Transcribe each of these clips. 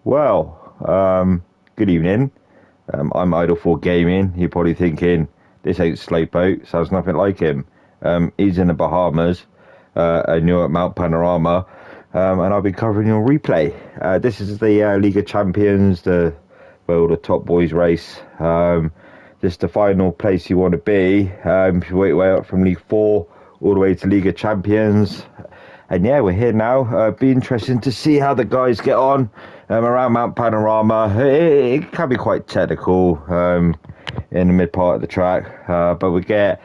Well, good evening. I'm Idle4 Gaming. You're probably thinking, this ain't Slowpoke, sounds nothing like him. He's in the Bahamas, and you're at Mount Panorama, and I'll be covering your replay. This is the League of Champions, the the top boys race. Just the final place you want to be. If you work your way up from League 4 all the way to League of Champions. And yeah, we're here now. Be interesting to see how the guys get on around Mount Panorama. It can be quite technical in the mid part of the track, but we'll get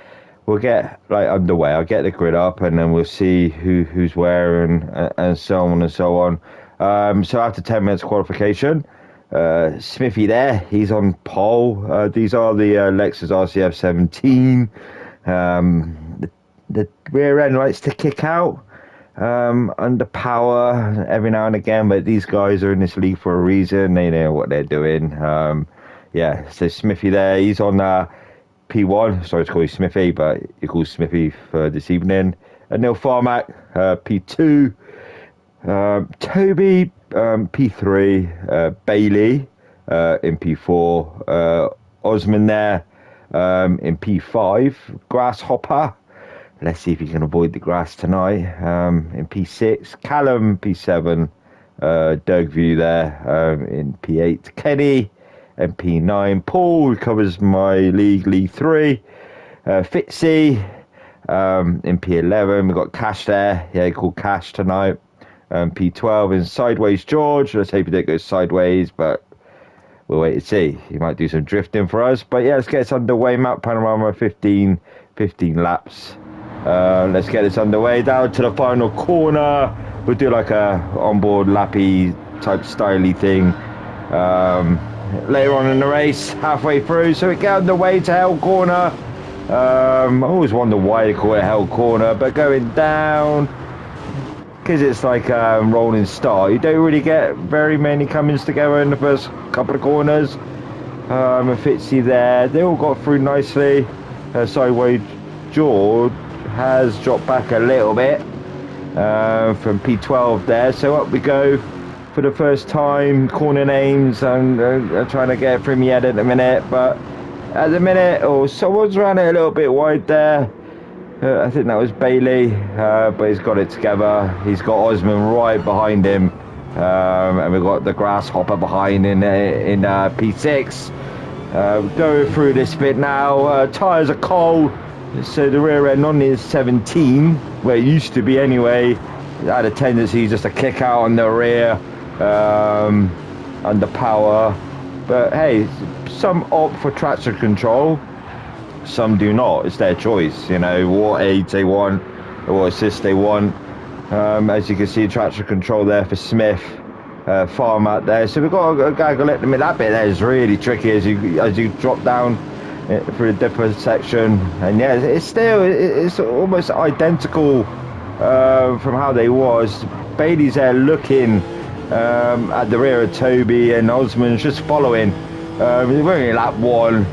like underway. I'll get the grid up, and then we'll see who's where and so on and so on. So after 10 minutes qualification, Smithy there, he's on pole. These are the Lexus RCF 17. The rear end likes to kick out under power every now and again, but these guys are in this league for a reason. They know what they're doing. Yeah, so Smithy there, he's on P1. Sorry to call you Smithy, but you call Smithy for this evening. Neil Farmack, P2. Toby, P3. Bailey in P4. Osman there in P5. Grasshopper. Let's see if he can avoid the grass tonight. In P6, Callum P7, Dougview there in P8, Kenny in P9, Paul covers my League 3, Fitzy in P11. We've got Cash there, yeah, called Cash tonight. P12 in Sideways George. Let's hope he don't go sideways, but we'll wait and see. He might do some drifting for us. But yeah, let's get us underway. Mount Panorama 15 laps. Let's get this underway down to the final corner. We'll do like a onboard lappy type styly thing later on in the race, halfway through. So we get underway to Hell Corner. I always wonder why they call it Hell Corner, but going down, because it's like rolling start, you don't really get very many comings together in the first couple of corners. And Fitzy there, they all got through nicely. Sideways George has dropped back a little bit from P12 there, so up we go for the first time. Corner names, I'm trying to get it from my head at the minute, but at the minute, someone's ran it a little bit wide there. I think that was Bailey, but he's got it together. He's got Osman right behind him, and we've got the Grasshopper behind in P6. Going through this bit now. Tyres are cold. So the rear end on is 17, where it used to be anyway. It had a tendency just to kick out on the rear under power. But hey, some opt for traction control, some do not. It's their choice, you know, what aids they want or what assist they want. As you can see, traction control there for Smith, farm out there. So we've got a gaggle at the mid. That bit there is really tricky as you drop down through the dipper section, and yeah, it's almost identical from how they was. Bailey's there looking at the rear of Toby, and Osman's just following. We're only lap 1,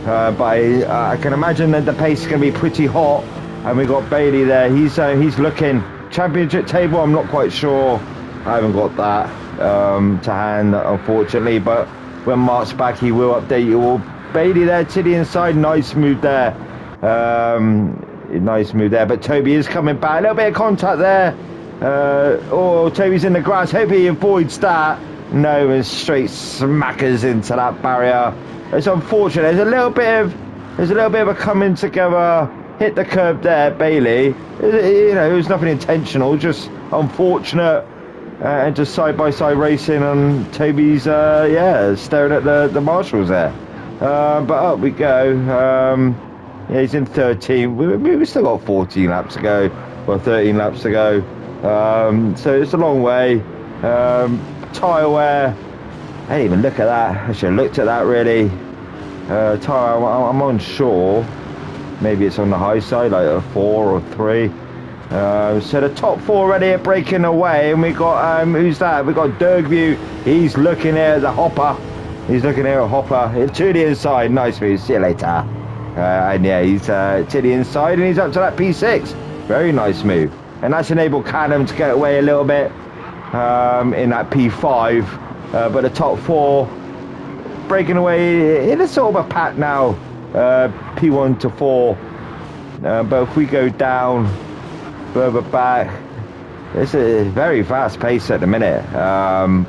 but I can imagine that the pace is going to be pretty hot, and we've got Bailey there. He's looking. Championship table, I'm not quite sure. I haven't got that to hand, unfortunately, but when Mark's back, he will update you all. Bailey there to the inside, nice move there. Nice move there, but Toby is coming back. A little bit of contact there. Toby's in the grass. Hope he avoids that. No, and straight smackers into that barrier. It's unfortunate. There's a little bit of a coming together. Hit the curb there, Bailey. You know, it was nothing intentional, just unfortunate. And just side by side racing, and Toby's staring at the marshals there. But up we go. Yeah, he's in 13. We still got 14 laps to go, or 13 laps to go. So it's a long way. Tyre wear. I didn't even look at that. I should have looked at that really. Tyre, I'm unsure. Maybe it's on the high side, like a 4 or 3. So the top 4 already are breaking away, and we got who's that? We got Dougview. He's looking at the Hopper. He's looking here at Hopper to the inside. Nice move. See you later. And yeah, he's to the inside, and he's up to that P6. Very nice move. And that's enabled Callum to get away a little bit in that P5. but the top 4 breaking away in a sort of a pack now, P1 to 4. But if we go down further back, it's a very fast pace at the minute.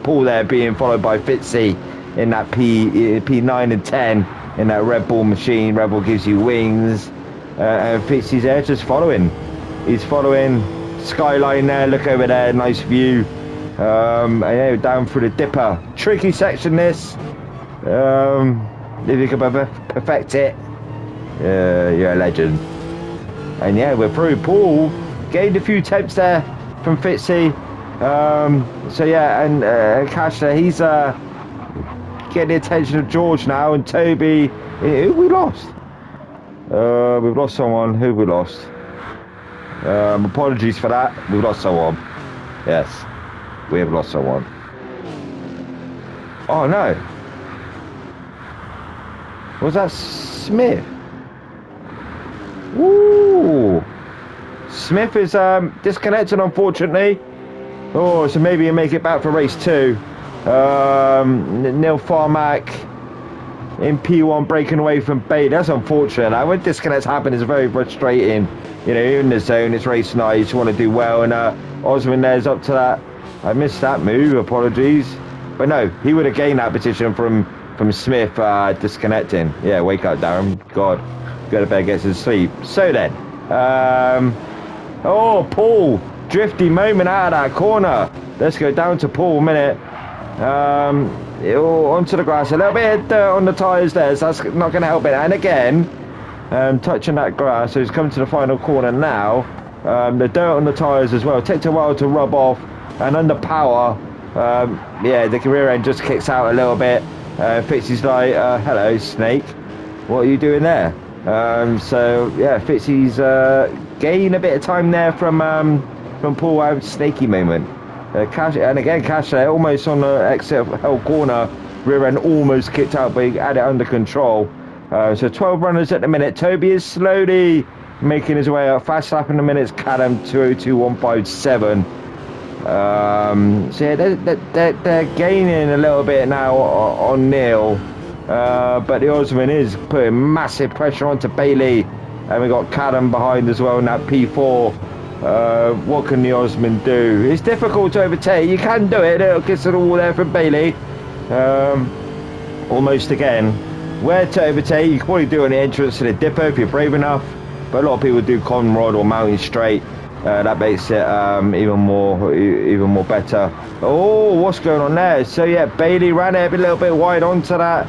Paul there being followed by Fitzy in that P9 and 10 in that Red Bull machine. Red Bull gives you wings, and Fitzy's there just following. He's following skyline there. Look over there, nice view. And yeah, down through the dipper. Tricky section this. If you can perfect it, you're a legend. And yeah, we're through. Paul gained a few temps there from Fitzy. So yeah, and Kasha, he's getting the attention of George now, and Toby. Who we lost? We've lost someone. Who we lost? Apologies for that. We've lost someone. Yes, we have lost someone. Oh no. Was that Smith? Ooh. Smith is disconnected, unfortunately. Oh, so maybe he'll make it back for race 2. Neil Farmack in P1 breaking away from Bailey. That's unfortunate. When disconnects happen, it's very frustrating. You know, you're in the zone, it's race night, you just want to do well, and Osman there's up to that. I missed that move, apologies. But no, he would have gained that position from Smith disconnecting. Yeah, wake up, Darren. God, go to bed, get some sleep. So then, oh, Paul, drifty moment out of that corner. Let's go down to Paul a minute. Onto the grass, a little bit of dirt on the tyres there, so that's not going to help it. And again, touching that grass, so he's coming to the final corner now. The dirt on the tyres as well. Takes a while to rub off, and under power, yeah, the rear end just kicks out a little bit. Fitzy's like, hello, Snake. What are you doing there? So yeah, Fitzy's gained a bit of time there from Paul out snaky moment. And again, Cash almost on the exit hell corner, rear end almost kicked out, but he had it under control. So 12 runners at the minute. Toby is slowly making his way up. Fast lap in the minutes. Callum 2:02.157. So yeah, they're gaining a little bit now on Neil, but the Osman is putting massive pressure onto Bailey, and we got Callum behind as well in that P4. What can the Osman do? It's difficult to overtake. You can do it. It'll kiss it all there from Bailey. Almost again. Where to overtake? You can probably do an entrance to the dipper if you're brave enough, but a lot of people do Conrod or Mountain Straight. That makes it even more better. Oh, what's going on there? So yeah, Bailey ran it a little bit wide onto that.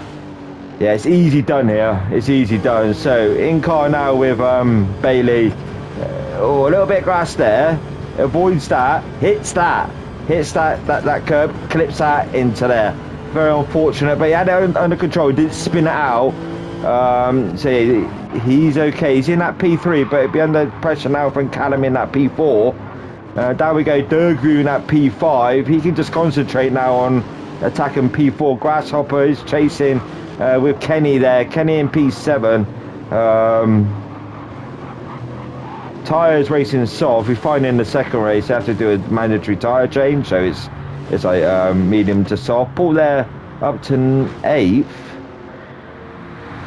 Yeah, it's easy done here. It's easy done. So in car now with Bailey. Oh, a little bit of grass there. Avoids that. Hits that curb. Clips that into there. Very unfortunate, but he had it under control. Didn't spin it out. So yeah, he's okay. He's in that P3, but it'll be under pressure now from Callum in that P4. Down we go, Dergview in that P5. He can just concentrate now on attacking P4. Grasshopper is chasing with Kenny there. Kenny in P7. Tyres racing soft. We find in the second race they have to do a mandatory tyre change, so it's like medium to soft. Paul there up to 8th.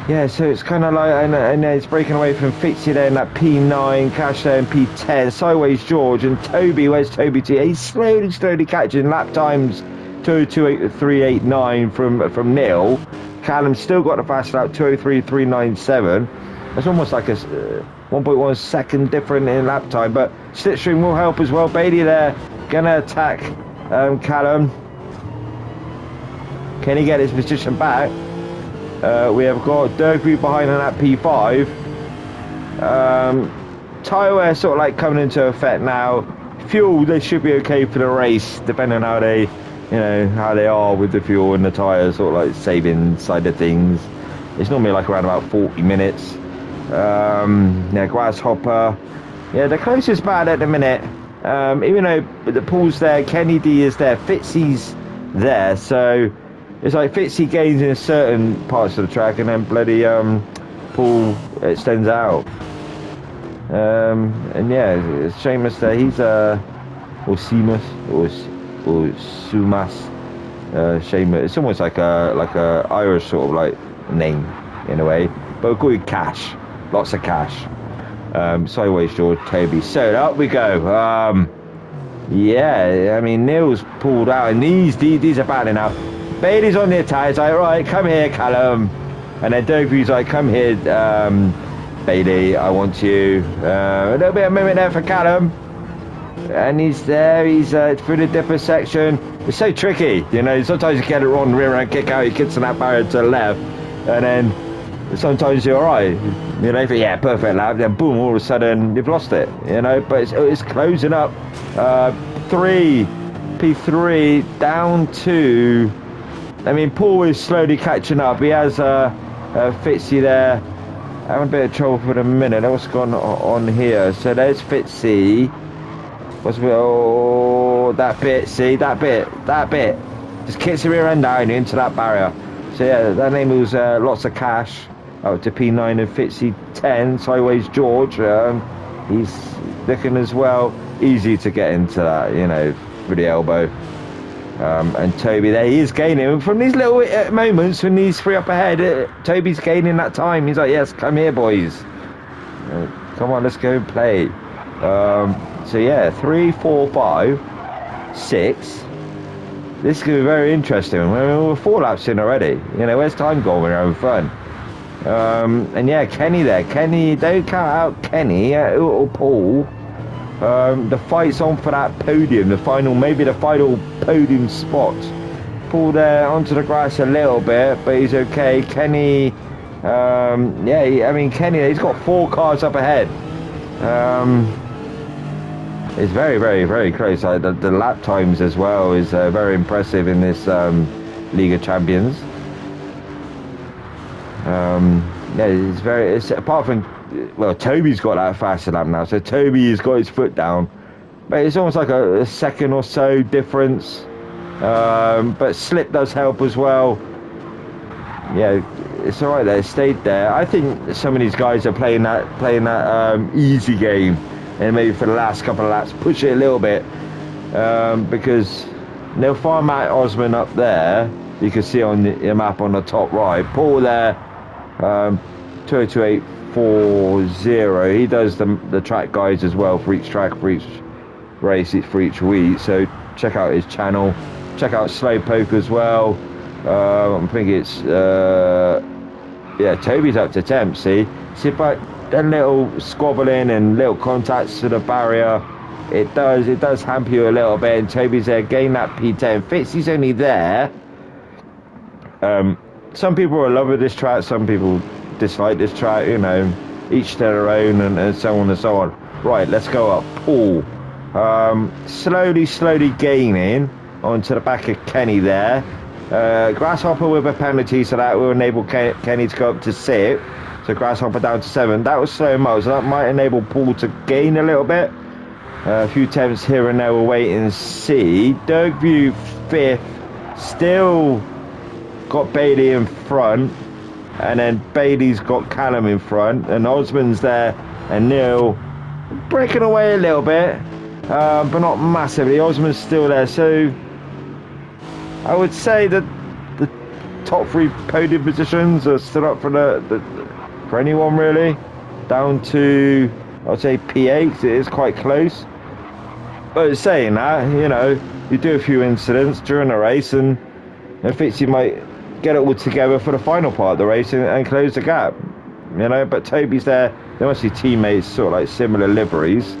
Yeah, so it's kind of like, and it's breaking away from Fitzy there in that P9, Cash there in P10, sideways George, and Toby, where's Toby to? He's slowly catching lap times 2:02.389 from Neil. Callum's still got the fast lap, 2:03.397. That's almost like a 1.1 second different in lap time, but slipstream will help as well. Bailey there, gonna attack Callum. Can he get his position back? We have got Dergview behind on that P5. Tyre wear sort of like coming into effect now. Fuel, they should be okay for the race, depending on how they, how they are with the fuel and the tyres, sort of like saving side of things. It's normally like around about 40 minutes. Yeah, Grasshopper. Yeah, the closest bad at the minute. Even though the Paul's there, Kenny D is there, Fitzy's there, so it's like Fitzy gains in certain parts of the track, and then bloody Paul extends out. And yeah, Seamus there, he's or Seamus or Sumas. Shame. It's almost like a Irish sort of like name in a way. But we'll call you Cash. Lots of cash. Sideways George, Toby. So up we go. Yeah, I mean Neil's pulled out, and these are battling out. Bailey's on the attack. He's like, right, come here, Callum. And then Doby's like, come here, Bailey. I want you. A little bit of movement there for Callum. And he's there. He's through the dipper section. It's so tricky, you know. Sometimes you get it wrong, rear end kick out. He kicks on that barrier to the left, and then sometimes you're alright, you know. But yeah, perfect lap. Then boom, all of a sudden you've lost it, you know. But it's closing up. P3 down to. I mean, Paul is slowly catching up. He has Fitzy there. Having a bit of trouble for the minute. What's gone on here? So there's Fitzy. That bit, see, that bit. Just kicks the rear end down into that barrier. So yeah, that name was Lots of Cash. Up to P9 and Fitzy 10. Sideways George. He's looking as well. Easy to get into that, you know, through the elbow. And Toby there, he is gaining. From these little moments when these three up ahead, Toby's gaining that time. He's like, yes, come here, boys. Come on, let's go and play. So yeah, 3, 4, 5, 6. This is going to be very interesting. We're 4 laps in already. You know, where's time gone? We're having fun. And yeah, Kenny there. Kenny, don't count out Kenny or Paul. The fight's on for that podium, maybe the final podium spot. Paul there onto the grass a little bit, but he's okay. Kenny, I mean Kenny, he's got 4 cars up ahead. It's very, very, very close. The lap times as well is very impressive in this League of Champions. It's apart from, well, Toby's got that faster lap now, so Toby has got his foot down, but it's almost like a second or so difference. But slip does help as well. Yeah, it's all right there. It stayed there. I think some of these guys are playing that easy game, and maybe for the last couple of laps push it a little bit, because they'll find Matt Osman up there. You can see on the map on the top right. Paul there, 22840. He does the track guides as well for each track, for each race, for each week. So check out his channel. Check out Slowpoke as well. I think it's Toby's up to temp. See but that little squabbling and little contacts to the barrier, it does hamper you a little bit. And Toby's there, gain that P10. Fitzy's only there. Some people are in love with this track, some people dislike this track, you know, each to their own, and so on and so on. Right, let's go up. Paul, slowly gaining onto the back of Kenny there. Grasshopper with a penalty, so that will enable Kenny to go up to 6. So Grasshopper down to 7. That was slow mo, so that might enable Paul to gain a little bit. A few attempts here and there, we'll wait and see. Dirkview 5th, still got Bailey in front, and then Bailey's got Callum in front, and Osman's there, and Neil breaking away a little bit, but not massively. Osman's still there, so I would say that the top 3 podium positions are still up for anyone really. Down to, I'd say P8, it is quite close. But saying that, you know, you do a few incidents during the race, and Fitzy might get it all together for the final part of the race and close the gap, you know. But Toby's there. They must be teammates, sort of like similar liveries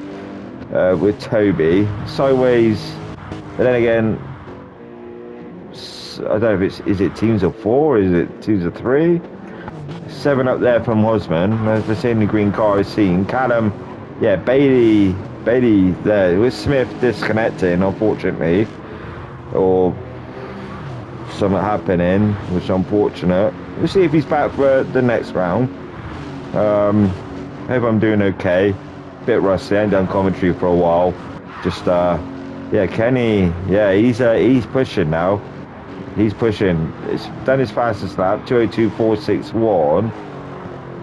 with Toby. Sideways, but then again, I don't know if is it teams of 4, is it teams of 3? 7 up there from Osman. That's the only green car I've seen. Callum, yeah, Bailey there with Smith disconnecting, unfortunately, or something happening, which is unfortunate. We'll see if he's back for the next round. Hope I'm doing okay. Bit rusty. I ain't done commentary for a while. Just yeah, Kenny, yeah, he's pushing now. He's pushing. It's done his fastest lap, 2:02.461.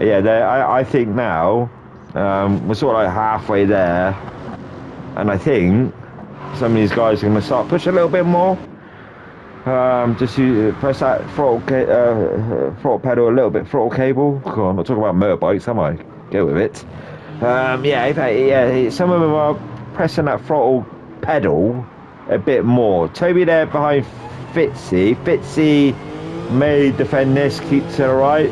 Yeah, I think now we're sort of like halfway there, and I think some of these guys are going to start pushing a little bit more. Just press that throttle pedal a little bit, throttle cable. God, I'm not talking about motorbikes, am I? Go with it. Yeah, some of them are pressing that throttle pedal a bit more. Toby there behind Fitzy. Fitzy may defend this, keep to the right.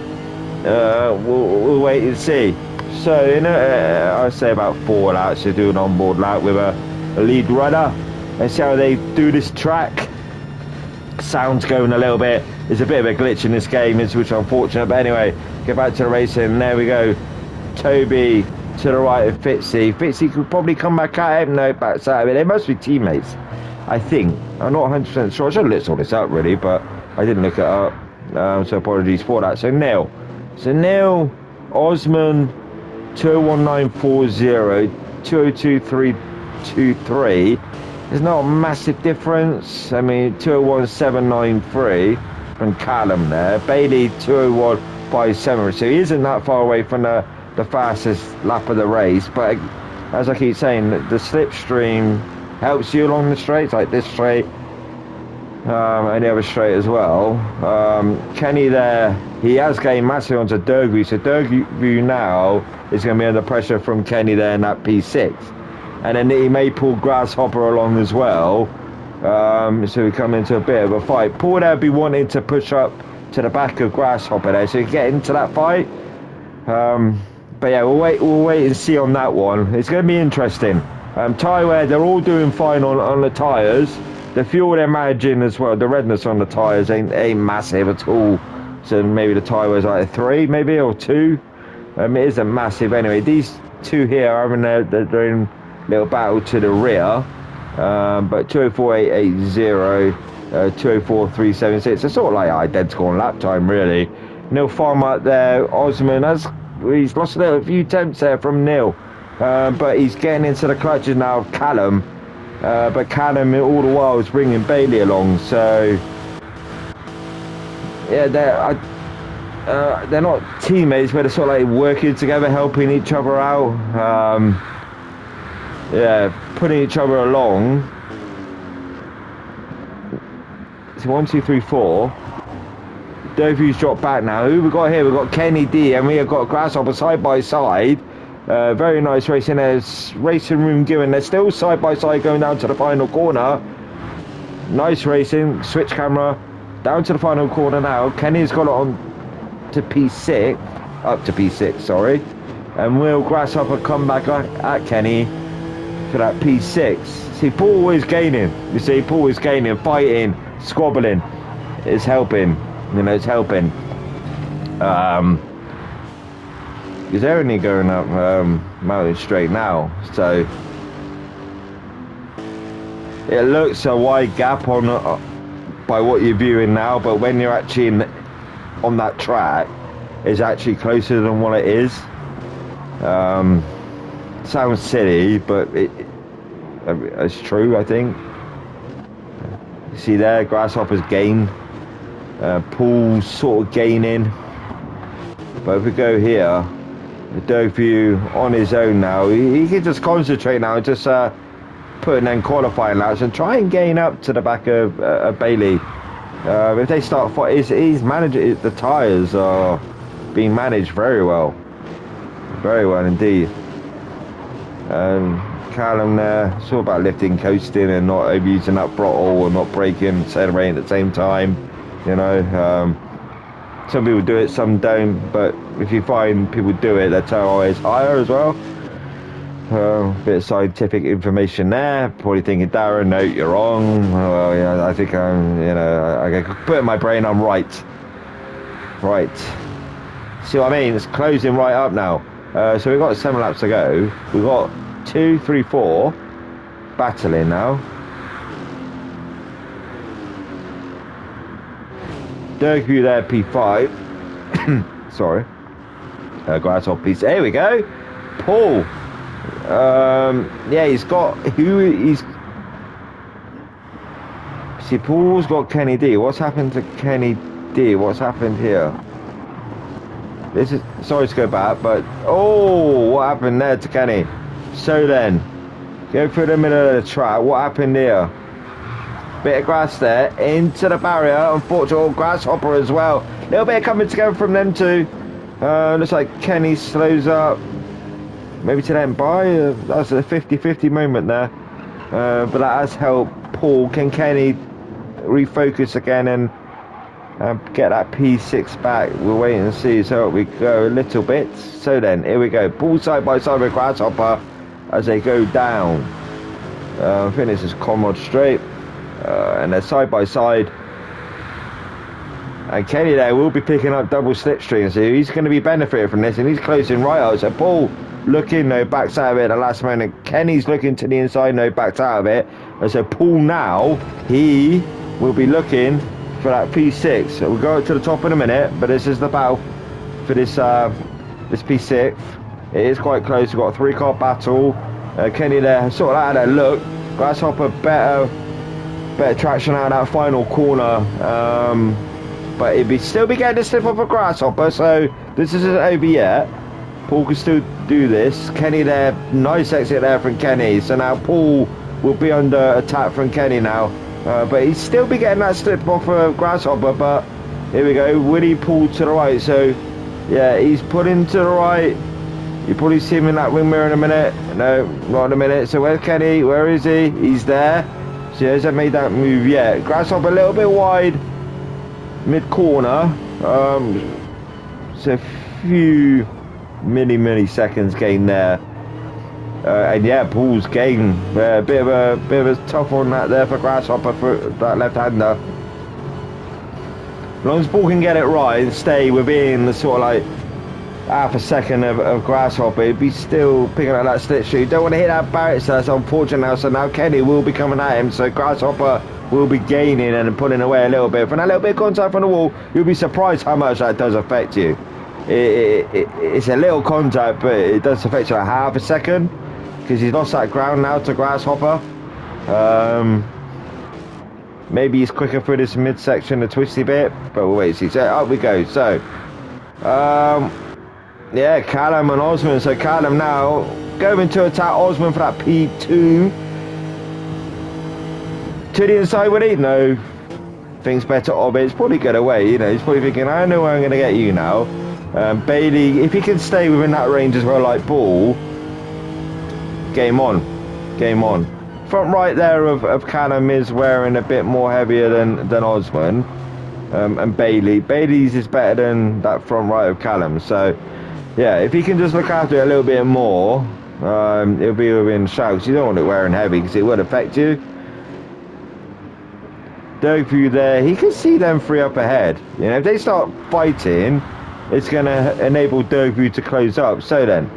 We'll wait and see. So, I'd say about 4 laps to do an onboard lap with a lead runner. Let's see how they do this track. Sound's going a little bit. There's a bit of a glitch in this game, which is unfortunate. But anyway, get back to the racing. There we go. Toby to the right of Fitzy. Fitzy could probably come back at him. No, back at him. They must be teammates, I think. I'm not 100% sure. I should have looked all this up, really, but I didn't look it up. So apologies for that. So Neil, Osman, 201940, 202323. There's not a massive difference. I mean, 201793 from Callum there. Bailey, 201573. So he isn't that far away from the fastest lap of the race. But as I keep saying, the slipstream helps you along the straights, like this straight, and the other straight as well. Kenny there, he has gained massively onto Dergu. So Dergu now is going to be under pressure from Kenny there in that P6. And then he may pull Grasshopper along as well. So we come into a bit of a fight. Paul there be wanting to push up to the back of Grasshopper there, so you get into that fight. But yeah, we'll wait and see on that one. It's going to be interesting. Tyre wear, they're all doing fine on the tyres. The fuel they're managing as well, the redness on the tyres ain't massive at all. So maybe the tyre wear's like a 3 maybe, or 2. It isn't massive anyway. These two here are having their own little battle to the rear. But 204880, 204376, it's sort of like identical on lap time really. Neil Farmer there, Osman he's lost a few attempts there from Neil, but he's getting into the clutches now of Callum, but Callum all the while is bringing Bailey along. So yeah, they're not teammates, but they're sort of like working together, helping each other out. Yeah, putting each other along. So 1, 2, 3, 4. Dovu's dropped back now. Who we got here? We've got Kenny D and we have got Grasshopper side by side. Very nice racing. There's racing room given. They're still side by side going down to the final corner. Nice racing. Switch camera. Down to the final corner now. Kenny's got it on to P6. Up to P6, sorry. And will Grasshopper come back at Kenny for that P6? See, Paul is gaining. You see, Paul is gaining, fighting, squabbling. It's helping. It's helping. Because they're only going up Mountain Straight now, so it looks a wide gap on by what you're viewing now, but when you're actually on that track, it's actually closer than what it is. Sounds silly, but it's true, I think. You see there, Grasshopper's gained. Paul's sort of gaining. But if we go here, Dovu on his own now. He can just concentrate now and just put in them qualifying laps and try and gain up to the back of Bailey. If they start fighting, he's managing, the tyres are being managed very well. Very well indeed. Callum there, it's all about lifting, coasting and not overusing that throttle and not braking, accelerating at the same time. Some people do it, some don't, but if you find people do it, their toe is higher as well. Bit of scientific information there. Probably thinking, Darren, no, you're wrong. Well, yeah, I think I put in my brain I'm right. Right. See what I mean? It's closing right up now. So we've got 7 laps to go. We've got 2, 3, 4 battling now. Dergu there, P5. Sorry. Grasshopper P6. There we go. Paul. Yeah, he's got see, Paul's got Kenny D. What's happened to Kenny D? What's happened here? This is, sorry to go back, but what happened there to Kenny? So then, go through the middle of the track. What happened here? Bit of grass there into the barrier. Unfortunate Grasshopper as well. Little bit of coming together from them two. Looks like Kenny slows up. Maybe to let him by. That's a 50-50 moment there. But that has helped Paul. Can Kenny refocus again and get that P6 back? We'll wait and see. So we go a little bit. So then, here we go. Paul side by side with Grasshopper as they go down. I think this is Conrad Straight. And they're side by side. And Kenny there will be picking up double slipstream. So he's going to be benefiting from this. And he's closing right out. So Paul looking, no, backs out of it at the last moment. Kenny's looking to the inside, no, backs out of it. And so Paul now, he will be looking for that P6. So we'll go up to the top in a minute. But this is the battle for this this P6. It is quite close. We've got a 3-car battle. Kenny there sort of had a look. Grasshopper better traction out of that final corner, but he'd still be getting a slip off a Grasshopper, so this isn't over yet. Paul can still do this. Kenny there, nice exit there from Kenny, so now Paul will be under attack from Kenny now, but he'd still be getting that slip off a Grasshopper. But here we go, Willie Paul to the right, so yeah, he's pulling to the right. You probably see him in that wing mirror in a minute. No, not in a minute. So where's Kenny? Where is he? He's there. So he hasn't made that move yet. Grasshopper a little bit wide mid-corner. So a few milliseconds gain there. And yeah, Paul's gain. A bit of a tough one that there for Grasshopper for that left-hander. As long as Paul can get it right and stay within the sort of like half a second of Grasshopper, he'd be still picking up that slipstream. You don't want to hit that barrier, so that's unfortunate now. So now Kenny will be coming at him, so Grasshopper will be gaining and pulling away a little bit. From that little bit of contact from the wall, you'll be surprised how much that does affect you. It's a little contact, but it does affect you like half a second, because he's lost that ground now to Grasshopper. Maybe he's quicker through this midsection, the twisty bit, but we'll wait and see. So up we go. So yeah, Callum and Osman. So Callum now going to attack Osman for that P2. To the inside, would he? No. Thinks better of it. It's probably got away, you know. He's probably thinking, I know where I'm going to get you now. Bailey, if he can stay within that range as well, like Paul, game on. Game on. Front right there of Callum is wearing a bit more heavier than Osman. And Bailey's is better than that front right of Callum. So yeah, if he can just look after it a little bit more, it'll be within shouts. You don't want it wearing heavy because it would affect you. Dogview there, he can see them three up ahead. You know, if they start fighting, it's going to enable Dogview to close up. So then,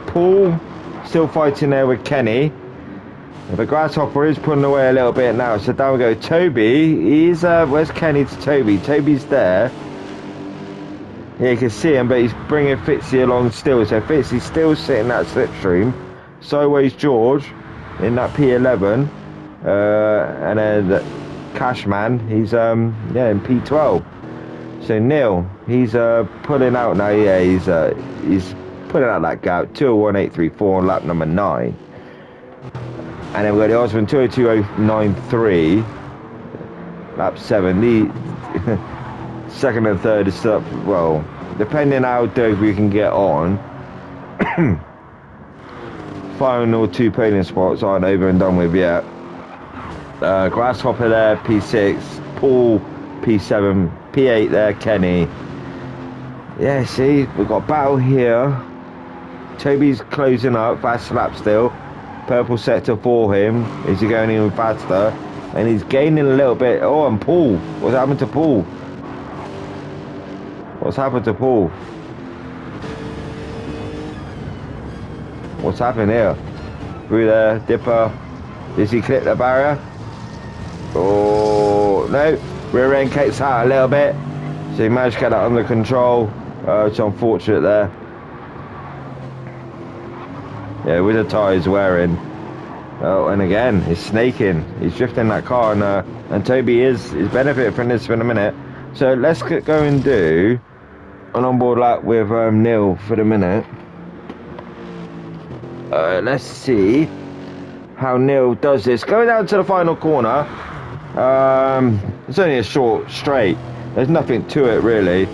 Paul still fighting there with Kenny. The Grasshopper is pulling away a little bit now. So down we go. Toby, he's where's Kenny to Toby? Toby's there. Yeah, you can see him, but he's bringing Fitzy along still. So Fitzy's still sitting that slipstream. Sideways George in that P11. And then Cashman, he's yeah, in P12. So Neil, he's pulling out now. Yeah, he's pulling out that gap. 201.834 on lap number 9. And then we've got the Osman 202.093. Lap 7. The second and third is still up, well, depending how Doug we can get on. Final 2 podium spots aren't over and done with yet. Grasshopper there, P6. Paul, P7. P8 there, Kenny. Yeah, see, we've got battle here. Toby's closing up, fast lap still. Purple sector for him. Is he going even faster? And he's gaining a little bit. Oh, and Paul. What's happened to Paul? What's happened to Paul? What's happened here? Through there, Dipper. Does he clip the barrier? Oh, no. Rear end kicks out a little bit. So he managed to get that under control. It's unfortunate there. Yeah, with the tyres wearing. Oh, and again, he's snaking. He's drifting that car, and Toby is benefiting from this for a minute. So let's go and do an onboard lap with Neil for the minute. Let's see. how Neil does this. Going down to the final corner. It's only a short straight. There's nothing to it really.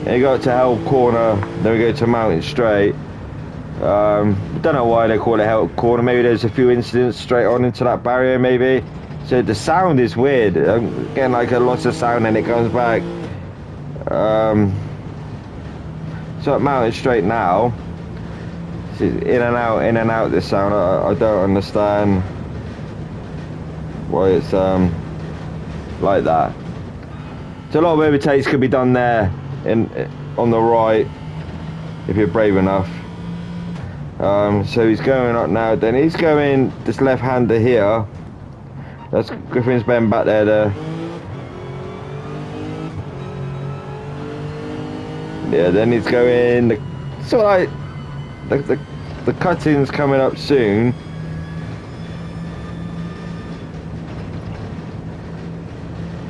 You got to Hell Corner, then we go to Mountain Straight. Don't know why they call it Hell Corner. Maybe there's a few incidents straight on into that barrier, maybe. So the sound is weird. I'm getting like a loss of sound and it comes back. So at Mountain Straight now, in and out this sound. I don't understand why it's like that. So a lot of overtakes could be done there on the right if you're brave enough. So he's going up now, then he's going this left-hander here. That's Griffin's Bend back there. Yeah, then he's going sort of like the cutting's coming up soon.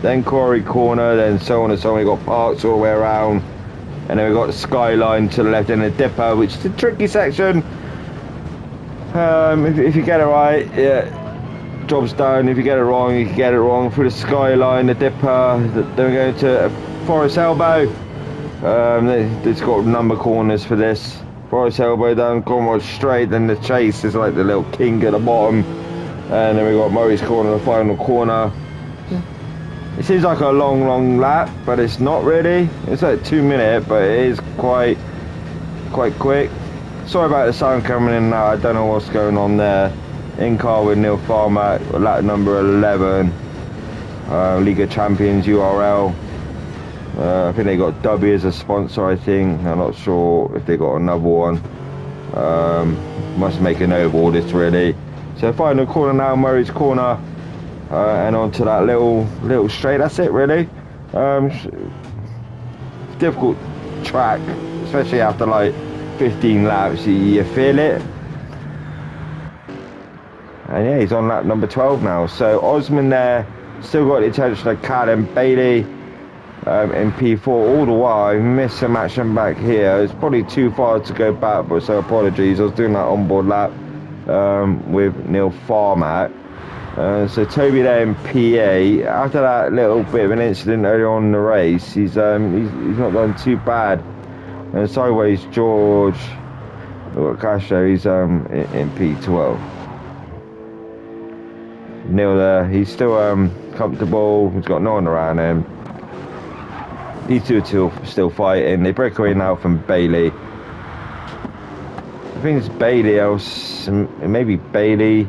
Then Quarry Corner, then so on and so on. We got parks all the way around, and then we got the Skyline to the left and the Dipper, which is a tricky section. If you get it right, yeah, job's done. If you get it wrong, you can get it wrong. Through the Skyline, the Dipper, then we're going to Forest Elbow. It's got number corners for this. Forest Elbow down Cornwall Straight, then the Chase is like the little king at the bottom, and then we got Murray's Corner, the final corner. It seems like a long lap, but it's not really. It's like 2 minutes, but it is quite quick. Sorry about the sound coming in now. I don't know what's going on there. In car with Neil Farmer, lap number 11. League of Champions URL. I think they got W as a sponsor, I think. I'm not sure if they got another one. Must make a note of all this really. So final corner now, Murray's Corner. And onto that little straight. That's it really. Difficult track, especially after like 15 laps. You feel it. And yeah, he's on lap number 12 now. So Osman there, still got the attention of Callum Bailey in P4 all the while. I missed some action back here. It's probably too far to go back, but so apologies. I was doing that onboard lap with Neil Farmat. So Toby there in PA. After that little bit of an incident earlier on in the race, he's not done too bad. And Sideways George, we've got Castro, he's in P12. Neil there, he's still comfortable. He's got no one around him. These two are still fighting. They break away now from Bailey. I think it's Bailey, else maybe Bailey.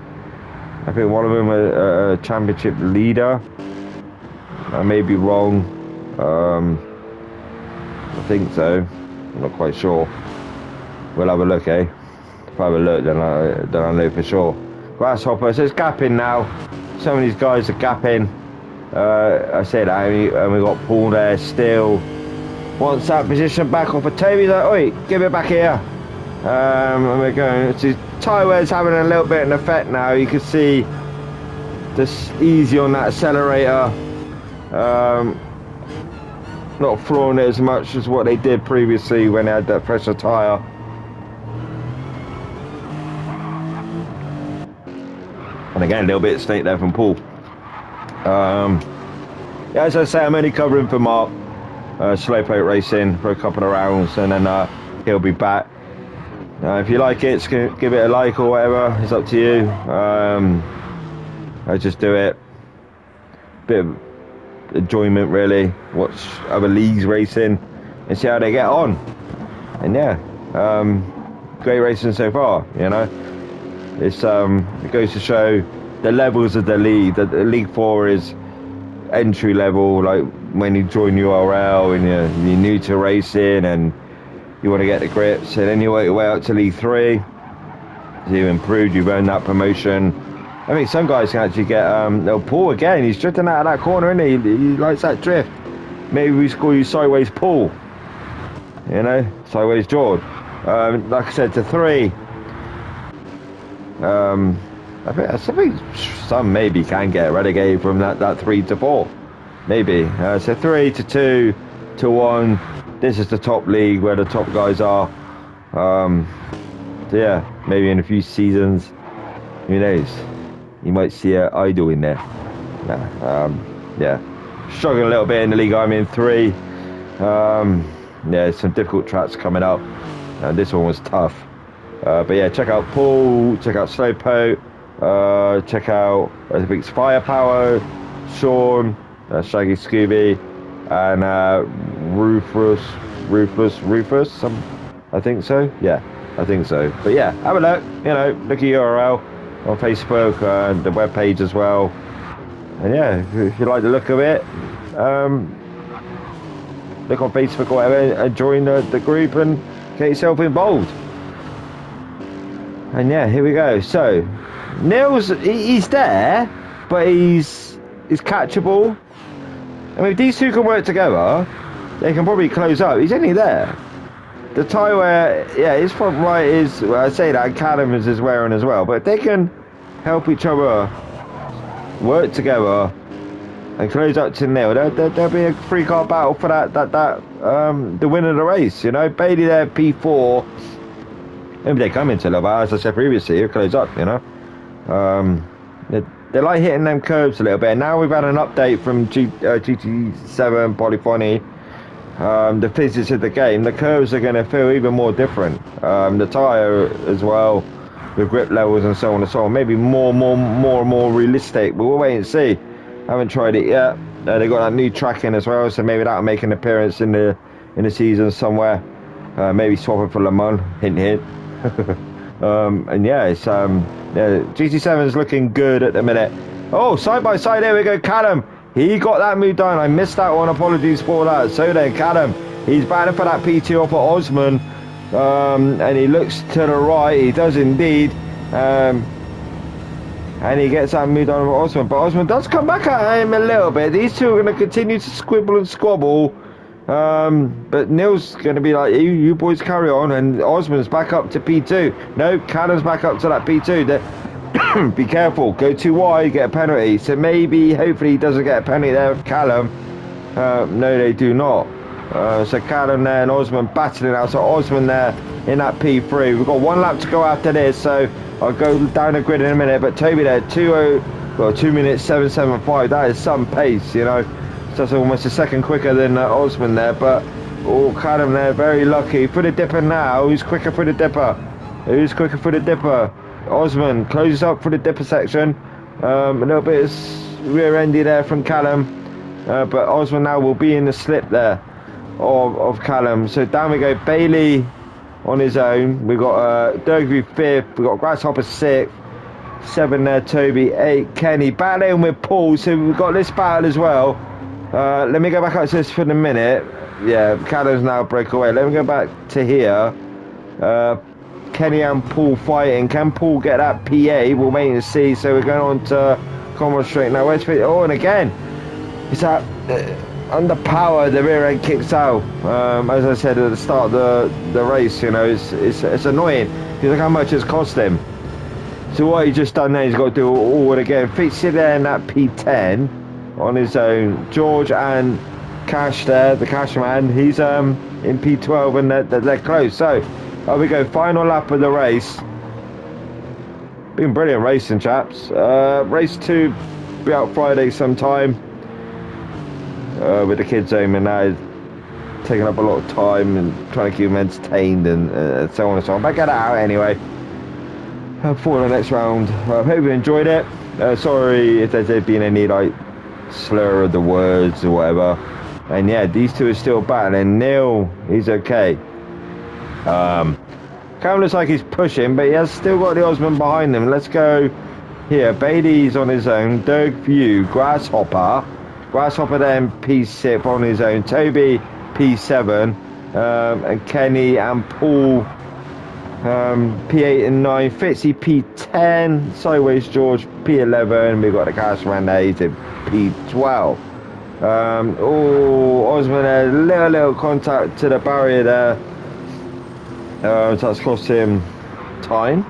I think one of them a championship leader. I may be wrong. I think so. I'm not quite sure. We'll have a look, eh? If I have a look, then I know for sure. Grasshopper, so it's gapping now. Some of these guys are gapping. I said that, and we got Paul there still. Wants that position back off of Toby. Like, oi, give it back here. And we're going to tyre wear's having a little bit of an effect now. You can see just easy on that accelerator. Not flooring it as much as what they did previously when they had that pressure tyre. And again, a little bit of snake there from Paul. Yeah, as I say, I'm only covering for Mark Slowpoke Racing for a couple of rounds, and then he'll be back. If you like it, give it a like or whatever. It's up to you. I just do it. Bit of enjoyment, really. Watch other leagues racing and see how they get on. And yeah, great racing so far. You know, it goes to show the levels of the league. The League 4 is entry level, like when you join URL and you're new to racing and you want to get the grips, and then you work your way up to League 3. So you improved, you've earned that promotion. I mean, some guys can actually get Paul again. He's drifting out of that corner, isn't he? He likes that drift. Maybe we call you Sideways Paul. You know, Sideways George. Like I said, to 3. I think some maybe can get relegated from that 3 to 4. Maybe. So 3 to 2 to 1. This is the top league where the top guys are. So yeah, maybe in a few seasons Who knows? You might see an idol in there. Yeah. Struggling a little bit in the league. I'm in 3. Yeah, some difficult tracks coming up. This one was tough. But yeah, check out Paul, check out Slowpoke, check out I think it's Firepower, Sean, Shaggy Scooby, and Rufus. I think so. Yeah, I think so. But yeah, have a look. Look at URL on Facebook and the webpage as well. And yeah, if you like the look of it, look on Facebook or whatever and join the group and get yourself involved. And yeah, here we go. So Neil's he's there, but he's catchable. I mean, if these two can work together, they can probably close up. He's only there. The tie where, yeah, his front right is, well, I say that, Callum is wearing as well, but if they can help each other work together and close up to Neil, there'll be a 3-car battle for the winner of the race, Bailey there, P4. Maybe they come into love, as I said previously, he'll close up, They like hitting them curves a little bit. Now we've had an update from GT7 Polyphony. The physics of the game, the curves are going to feel even more different. The tyre as well, with grip levels and so on and so on, maybe more and more realistic. But we'll wait and see. Haven't tried it yet. They got that new tracking as well, so maybe that'll make an appearance in the season somewhere. Maybe swapping for Le Mans. Hint, hint. And yeah, it's GT7 is looking good at the minute. Oh, side by side, there we go, Callum. He got that move done. I missed that one. Apologies for that. So then, Callum, he's battling for that P2 off at Osman. And he looks to the right. He does indeed. And he gets that move done with Osman. But Osman does come back at him a little bit. These two are going to continue to squibble and squabble. But Neil's going to be like, you boys carry on. And Osman's back up to P2. No, Callum's back up to that P2. Be careful, go too wide, get a penalty. So maybe, hopefully he doesn't get a penalty there with Callum. No, they do not. So Callum there and Osman battling out. So Osman there in that P3. We've got 1 lap to go after this, so I'll go down the grid in a minute. But Toby there, 2 minutes 775. That is some pace, So that's almost a second quicker than Osman there. But Callum there, very lucky. For the dipper now, who's quicker for the dipper? Who's quicker for the dipper? Osman closes up for the dipper section. A little bit rear-endy there from Callum. But Osman now will be in the slip there of Callum. So down we go. Bailey on his own. We've got Dergview 5th. We've got Grasshopper 6th. 7 there, Toby. 8, Kenny. Battling with Paul. So we've got this battle as well. Let me go back up to this for the minute. Yeah, Callum's now break away. Let me go back to here. Kenny and Paul fighting. Can Paul get that PA? We'll wait and see. So we're going on to Commonwealth Straight now. Where's it? Oh, and again, it's that under power. The rear end kicks out. As I said at the start of the race, it's annoying because look how much it's cost him. So what he's just done there, he's got to do all again. Fits it there in that P10 on his own. George and Cash there, the Cash man. He's in P12 and they're close. So. Here we go, final lap of the race. Been brilliant racing, chaps. Race 2 be out Friday sometime. With the kids home and that is taking up a lot of time and trying to keep them entertained and so on and so on. But I get it out anyway. For the next round. Hope you enjoyed it. Sorry if there's been any slur of the words or whatever. And yeah, these two are still battling. Neil, he's okay. Callum looks like he's pushing, but he has still got the Osman behind him. Let's go here. Bailey's on his own. Dergview, Grasshopper then P6 on his own. Toby P7, and Kenny and Paul P8 and 9. Fitzy P10. Sideways George P11. We've got the Cashman there. He's in P12. Osman there. Little contact to the barrier there. So that's cost him time.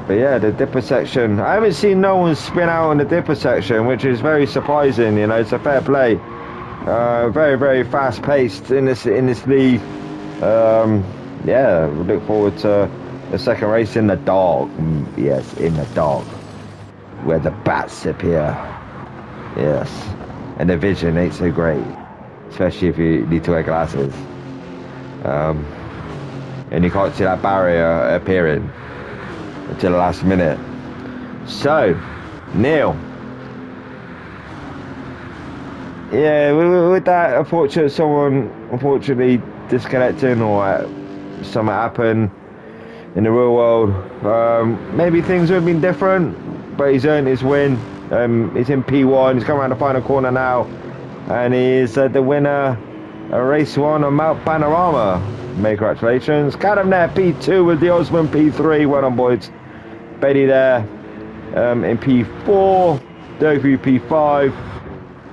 But yeah, the dipper section. I haven't seen no one spin out on the dipper section, which is very surprising. It's a fair play. Very, very fast paced in this league. Yeah, we look forward to The second race in the dark. Yes, in the dark. Where the bats appear. Yes. And the vision ain't so great. Especially if you need to wear glasses. And you can't see that barrier appearing until the last minute. So, Neil. Yeah, with that, unfortunately disconnecting or something happened in the real world, maybe things would have been different, but he's earned his win. He's in P1, he's coming around the final corner now, and he is the winner of race 1 on Mount Panorama. Many congratulations. Cadam there, P2 with the Osman P3. Well done, boys. Betty there in P4, Doku P5,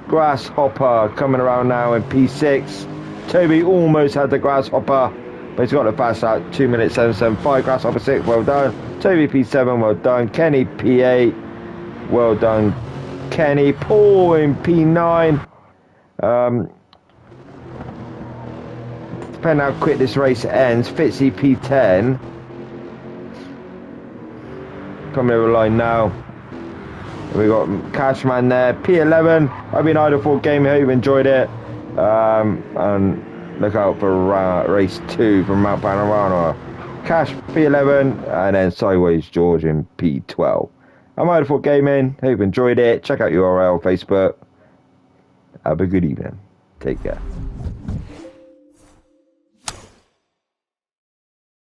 Grasshopper coming around now in P6. Toby almost had the Grasshopper, but he's got the fast out. 2 minutes 775. Grasshopper 6, well done. Toby P7, well done. Kenny P8, well done. Kenny. Paul in P9. Depending how quick this race ends, Fitzy P10. Coming over the line now. We got Cashman there, P11. I've been idle for game. Hope you enjoyed it. And look out for race 2 from Mount Panorama. Cash P11, and then Sideways George in P12. I'm idle for gaming. Hope you enjoyed it. Check out URL, Facebook. Have a good evening. Take care.